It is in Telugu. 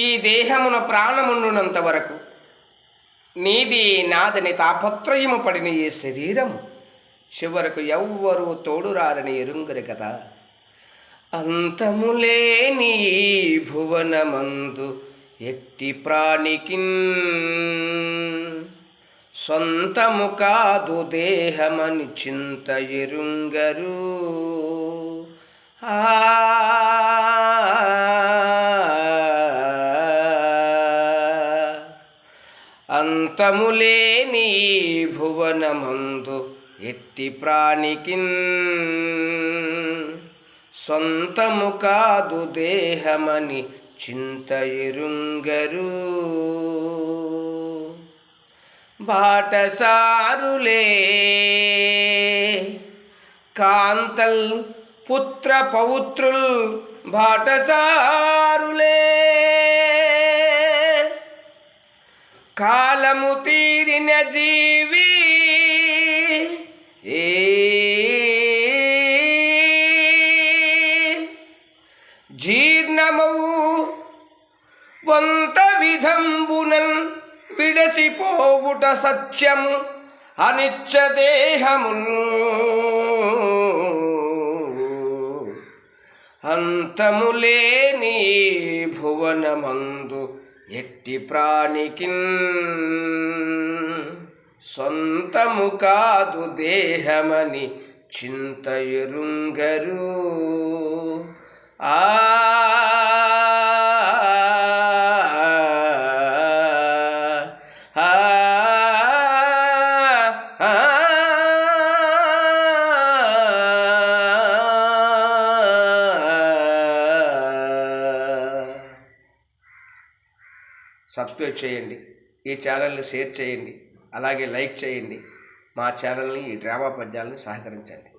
ఈ దేహమున ప్రాణమున్నంత వరకు నీది నాదని తాపత్రయము పడిన ఈ శరీరము చివరకు ఎవ్వరూ తోడురారని ఎరుంగరు కదా. అంతములేని భువనమందు ఎట్టి ప్రాణికిన్ సొంతము కాదు దేహమని చింత ఎరుంగరు. అంతములేని భువనమందు ఎట్టి ప్రాణికిన్ సొంతము కాదు దేహమని చింత ఎరుంగరు. బాటసారులే కాంతల్ పుత్ర పౌత్రుల్ బాటసారులే కాలము తీరిన జీవి జీర్ణమౌ వంత విధంబునన్ విడసిపోవుట సత్యము అనిత్య దేహమున్ అంతములేని భువనమందు ఎట్టి ప్రాణికిన్ సొంతము కాదు దేహమని చింత ఎరుంగరు. సబ్స్క్రైబ్ చేయండి, ఈ ఛానల్ని షేర్ చేయండి, అలాగే లైక్ చేయండి. మా ఛానల్ని ఈ డ్రామా పద్యాలను సహకరించండి.